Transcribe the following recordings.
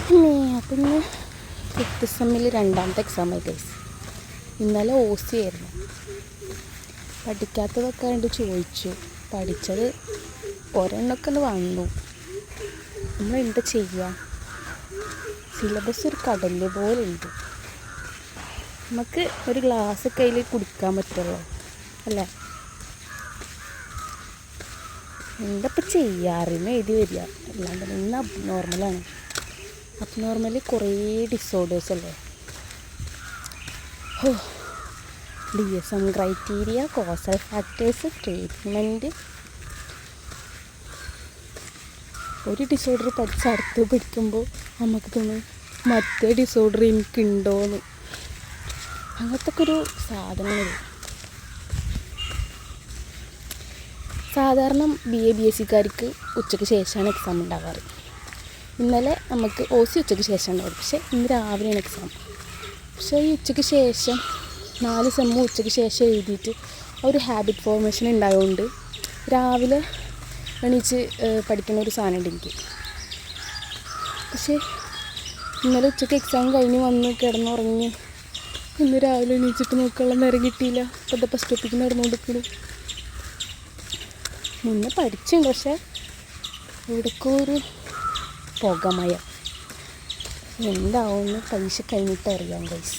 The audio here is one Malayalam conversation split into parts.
അപ്പം ഇന്ന് ഫിഫ്ത്ത് സെമ്മിൽ രണ്ടാമത്തെ എക്സാമായി ഗൈസ്. ഇന്നലെ OC ആയിരുന്നു. പഠിക്കാത്തതൊക്കെ കണ്ട് ചോദിച്ചു. പഠിച്ചത് ഒരെണ്ണമൊക്കെ ഒന്ന് വന്നു. നമ്മളെന്താ ചെയ്യുക? സിലബസ് ഒരു കടല് പോലെ ഉണ്ട്. നമുക്ക് ഒരു ഗ്ലാസ് കയ്യിൽ കുടിക്കാൻ പറ്റുള്ളൂ അല്ലേ? എന്താ ഇപ്പം ചെയ്യാറിന്ന് എഴുതി വരിക. അല്ലാണ്ട് ഇന്ന് അബ്നോർമലാണ്. അബ്നോർമലി കുറേ ഡിസോർഡേഴ്സ് അല്ലേ? DSM criteria, causal factors, treatment. ഒരു ഡിസോർഡർ പഠിച്ച് അടുത്ത് പഠിക്കുമ്പോൾ നമുക്ക് തോന്നും മറ്റേ ഡിസോർഡർ എനിക്കുണ്ടോയെന്ന്. അങ്ങനത്തെ ഒക്കെ ഒരു സാധനങ്ങൾ. സാധാരണ BA BSCക്കാർക്ക് ഉച്ചയ്ക്ക് ശേഷമാണ് എക്സാം ഉണ്ടാകാറ്. ഇന്നലെ നമുക്ക് OC ഉച്ചയ്ക്ക് ശേഷം ഉണ്ടാവും. പക്ഷേ ഇന്ന് രാവിലെയാണ് എക്സാം. പക്ഷേ ഈ ഉച്ചയ്ക്ക് ശേഷം 4 സെമ്മ് ഉച്ചയ്ക്ക് ശേഷം എഴുതിയിട്ട് ഒരു ഹാബിറ്റ് ഫോർമേഷൻ ഉണ്ടായതുകൊണ്ട് രാവിലെ എണീച്ച് പഠിക്കുന്ന ഒരു സാധനമുണ്ട് എനിക്ക്. പക്ഷേ ഇന്നലെ ഉച്ചയ്ക്ക് എക്സാം കഴിഞ്ഞ് വന്ന് കിടന്നുറങ്ങി ഇന്ന് രാവിലെ എണീച്ചിട്ട് നോക്കാനുള്ള നേരം കിട്ടിയില്ല. അപ്പോൾ അത് ബസ് സ്റ്റോപ്പിലേക്ക് നടന്നുകൊണ്ടിരിക്കുന്നു. മുന്നേ പഠിച്ചിട്ടുണ്ട്, പക്ഷേ ഇവിടേക്കും ഒരു പുകമയം. എന്താവുമെന്ന് പരീക്ഷ കഴിഞ്ഞിട്ട് അറിയാം ഗൈസ്.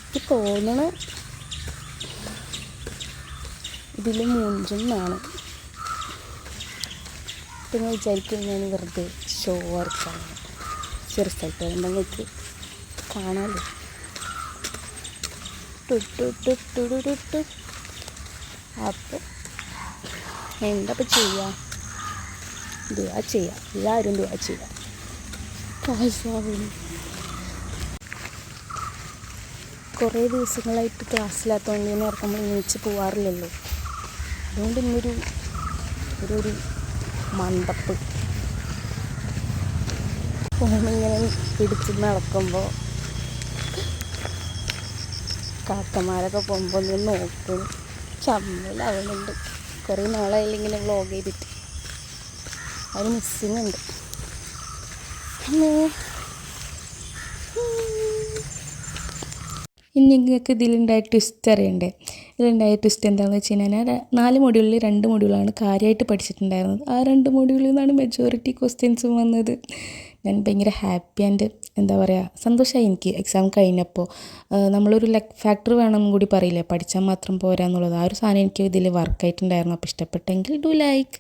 എനിക്ക് തോന്നണ ഇതിൽ മൂഞ്ചെന്നാണ്. ഇപ്പം ഞാൻ വിചാരിക്കും ഞാൻ വെറുതെ ഷോ വർക്കാണ്. ചെറിയ സ്ഥലത്ത് വരുമ്പോൾ നിങ്ങൾക്ക് കാണാമല്ലോ. അപ്പോൾ എന്താ ഇപ്പം ചെയ്യുക? ദുആ ചെയ്യുക. എല്ലാവരും ദുആ ചെയ്യുക. പാസ്സാവുന്നു. കുറേ ദിവസങ്ങളായിട്ട് ക്ലാസ്സിലാത്തതുകൊണ്ട് തന്നെ നമ്മൾ എണീച്ച് പോകാറില്ലല്ലോ. അതുകൊണ്ട് ഇന്നൊരു ഒരു മന്ദപ്പ്. ഫോണിങ്ങനെ പിടിച്ച് നടക്കുമ്പോൾ കാക്കമാരൊക്കെ പോകുമ്പോൾ ഒന്ന് നോക്കും. ചമ്മലാവുന്നുണ്ട്. കുറേ നാളായില്ല ഇങ്ങനെ വ്ളോഗ് ചെയ്തിട്ട്. അതിന് മിസ്സിങ് ഉണ്ട്. ഇനി നിങ്ങൾക്ക് ഇതിലുണ്ടായ ട്വിസ്റ്റ് അറിയണ്ടേ? ഇതിലുണ്ടായ ട്വിസ്റ്റ് എന്താണെന്ന് വെച്ച് കഴിഞ്ഞാൽ 4 മൊഡ്യൂളിൽ 2 മൊഡ്യൂളാണ് കാര്യമായിട്ട് പഠിച്ചിട്ടുണ്ടായിരുന്നത്. ആ 2 മൊഡ്യൂളിൽ നിന്നാണ് മെജോറിറ്റി ക്വസ്റ്റ്യൻസും വന്നത്. ഞാൻ ഭയങ്കര ഹാപ്പി ആൻഡ് എന്താ പറയുക സന്തോഷമായി എനിക്ക് എക്സാം കഴിഞ്ഞപ്പോൾ. നമ്മളൊരു ലക്ക് ഫാക്ടർ വേണമെന്നും കൂടി പറയില്ലേ, പഠിച്ചാൽ മാത്രം പോരാ എന്നുള്ളത്. ആ ഒരു സാധനം എനിക്ക് ഇതിൽ വർക്കായിട്ടുണ്ടായിരുന്നു. അപ്പോൾ ഇഷ്ടപ്പെട്ടെങ്കിൽ ഡു ലൈക്ക്.